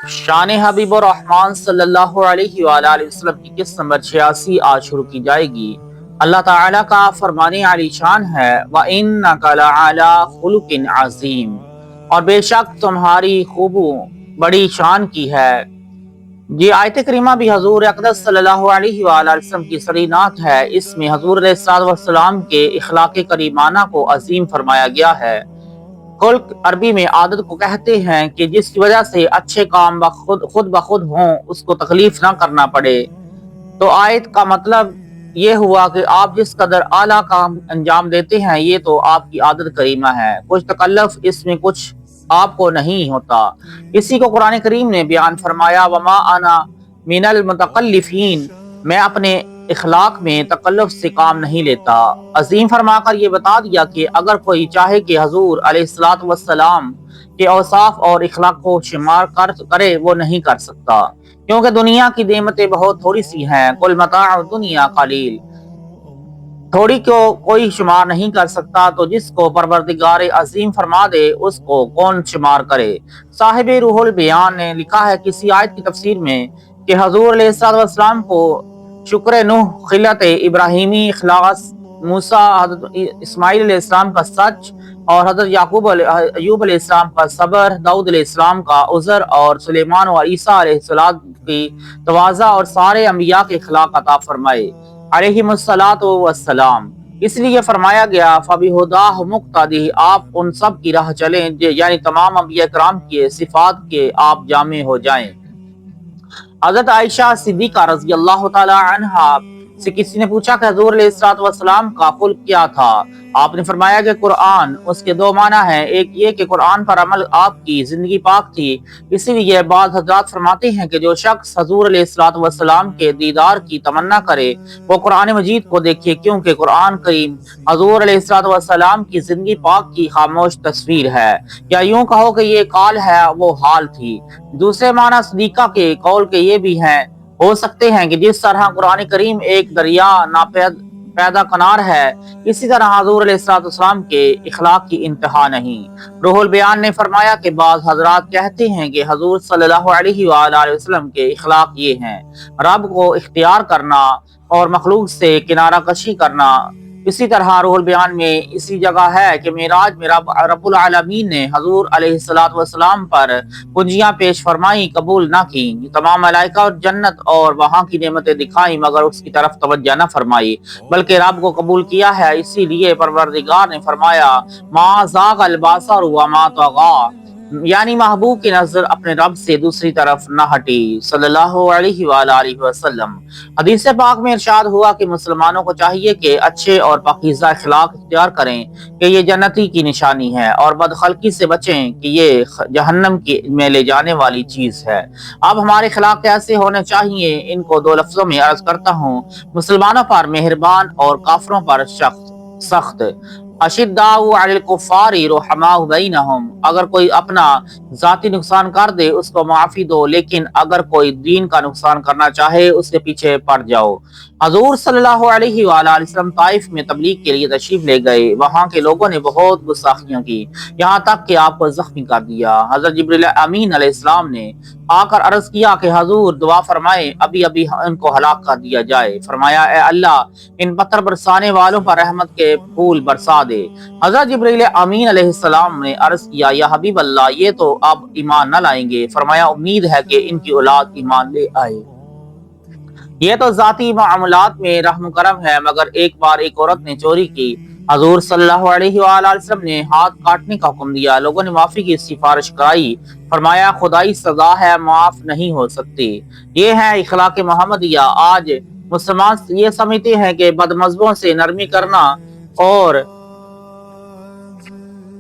شان حبیب الرحمن صلی اللہ علیہ وآلہ وسلم کی قسط نمبر 86 آج شروع کی جائے گی۔ اللہ تعالیٰ کا فرمان عالی شان ہے وَإِنَّكَ لَعَلَىٰ خُلُقٍ عَظِيمٍ، اور بے شک تمہاری خوبو بڑی شان کی ہے۔ یہ آیت کریمہ بھی حضور اقدس صلی اللہ علیہ وآلہ وسلم کی صریح نعت ہے۔ اس میں حضور علیہ السلام کے اخلاق کریمانہ کو عظیم فرمایا گیا ہے۔ خلق عربی میں عادت کو کہتے ہیں کہ جس کی وجہ سے اچھے کام خود بخود ہوں، اس کو تکلیف نہ کرنا پڑے۔ تو آیت کا مطلب یہ ہوا کہ آپ جس قدر اعلیٰ کام انجام دیتے ہیں یہ تو آپ کی عادت کریمہ ہے، کچھ تکلف اس میں کچھ آپ کو نہیں ہوتا۔ اسی کو قرآن کریم نے بیان فرمایا وما انا من المتکلفین، میں اپنے اخلاق میں تکلف سے کام نہیں لیتا۔ عظیم فرما کر یہ بتا دیا کہ اگر کوئی چاہے کہ حضور علیہ الصلوۃ والسلام کے اوصاف اور اخلاق کو شمار کرے، وہ نہیں کر سکتا، کیونکہ دنیا کی نعمتیں بہت تھوڑی سی ہیں۔ کل متاع الدنیا قلیل، تھوڑی کو کوئی شمار نہیں کر سکتا، تو جس کو پروردگار عظیم فرما دے اس کو کون شمار کرے۔ صاحب روح البیان نے لکھا ہے کسی آیت کی تفسیر میں کہ حضور علیہ السلام کو شکر نوح، خلت ابراہیمی، اخلاص موسیٰ، حضرت اسماعیل علیہ السلام کا سچ، اور حضرت ایوب علیہ السلام کا صبر، داؤد علیہ السلام کا عذر، اور سلیمان و عیسیٰ علیہ السلام کی تواضع، اور سارے انبیاء کے اخلاق عطا فرمائے علیہم الصلاۃ والسلام۔ اس لیے فرمایا گیا فَبِہُدَاہُ مُقْتَدِی، آپ ان سب کی راہ چلیں، یعنی تمام انبیاء کرام کے صفات کے آپ جامع ہو جائیں۔ حضرت عائشہ صدیقہ رضی اللہ تعالی عنہا سے کسی نے پوچھا کہ حضور علیہ السلام کا خلق کیا تھا؟ آپ نے فرمایا کہ قرآن۔ اس کے دو معنی ہیں، ایک یہ کہ قرآن پر عمل آپ کی زندگی پاک تھی، اسی لیے بعض حضرات فرماتے ہیں کہ جو شخص حضور علیہ السلام کے دیدار کی تمنا کرے وہ قرآن مجید کو دیکھے، کیونکہ قرآن کریم حضور علیہ السلام کی زندگی پاک کی خاموش تصویر ہے، یا یوں کہو کہ یہ قال ہے، وہ حال تھی۔ دوسرے معنی صدیقہ کے قول کے یہ بھی ہیں ہو سکتے ہیں کہ جس طرح قرآن کریم ایک دریا پیدا کنار ہے، اسی طرح حضور علیہ السلام کے اخلاق کی انتہا نہیں۔ روح البیان نے فرمایا کہ بعض حضرات کہتے ہیں کہ حضور صلی اللہ علیہ وآلہ وسلم کے اخلاق یہ ہیں: رب کو اختیار کرنا اور مخلوق سے کنارہ کشی کرنا۔ اسی طرح روح البیان میں اسی جگہ ہے کہ معراج میں رب العالمین نے حضور علیہ السلام پر کنجیاں پیش فرمائی، قبول نہ کی۔ تمام ملائکہ اور جنت اور وہاں کی نعمتیں دکھائیں، مگر اس کی طرف توجہ نہ فرمائی، بلکہ رب کو قبول کیا ہے۔ اسی لیے پروردگار نے فرمایا ما زاغ البصر وما طغى، یعنی محبوب کی نظر اپنے رب سے دوسری طرف نہ ہٹی، صلی اللہ علیہ وآلہ وسلم۔ حدیث پاک میں ارشاد ہوا کہ مسلمانوں کو چاہیے کہ اچھے اور پاکیزہ اخلاق اختیار کریں کہ یہ جنتی کی نشانی ہے، اور بدخلقی سے بچیں کہ یہ جہنم میں لے جانے والی چیز ہے۔ اب ہمارے اخلاق کیسے ہونے چاہیے، ان کو دو لفظوں میں عرض کرتا ہوں: مسلمانوں پر مہربان اور کافروں پر سخت۔ اشداء علی الکفار رحماء بینہم، اگر کوئی اپنا ذاتی نقصان کر دے اس کو معافی دو، لیکن اگر کوئی دین کا نقصان کرنا چاہے اس کے پیچھے پڑ جاؤ۔ حضور صلی اللہ علیہ وآلہ وسلم طائف میں تبلیغ کے لیے تشریف لے گئے، وہاں کے لوگوں نے بہت گستاخیاں کی، یہاں تک کہ آپ کو زخمی کر دیا۔ حضرت جبریل امین علیہ السلام نے آ کر عرض کیا کہ حضور دعا فرمائے ابھی ان کو ہلاک کر دیا جائے۔ فرمایا اے اللہ ان پتھر برسانے والوں پر رحمت کے پھول برسا دے۔ حضرت جبریل امین علیہ السلام نے عرض کیا یا حبیب اللہ یہ تو اب ایمان نہ لائیں گے۔ فرمایا امید ہے کہ ان کی اولاد ایمان لے آئے۔ یہ تو ذاتی معاملات میں رحم کرم ہے، مگر ایک بار ایک عورت نے چوری کی، حضور صلی اللہ علیہ وآلہ وسلم نے ہاتھ کاٹنے کا حکم دیا، لوگوں نے معافی کی سفارش کرائی، فرمایا خدائی سزا ہے، معاف نہیں ہو سکتی۔ یہ ہے اخلاق محمدیہ۔ آج مسلمان یہ سمجھتے ہیں کہ بد مذہبوں سے نرمی کرنا اور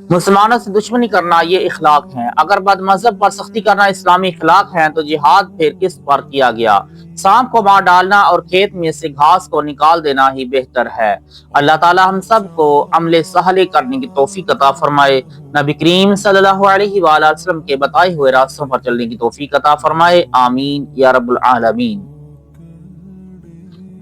مسلمانوں سے دشمنی کرنا یہ اخلاق ہیں۔ اگر بد مذہب پر سختی کرنا اسلامی اخلاق ہیں تو جہاد پھر کس پر کیا گیا؟ سانپ کو مار ڈالنا اور کھیت میں سے گھاس کو نکال دینا ہی بہتر ہے۔ اللہ تعالی ہم سب کو عمل صالح کرنے کی توفیق عطا فرمائے، نبی کریم صلی اللہ علیہ وآلہ وسلم کے بتائے ہوئے راستوں پر چلنے کی توفیق عطا فرمائے، آمین یا رب العالمین۔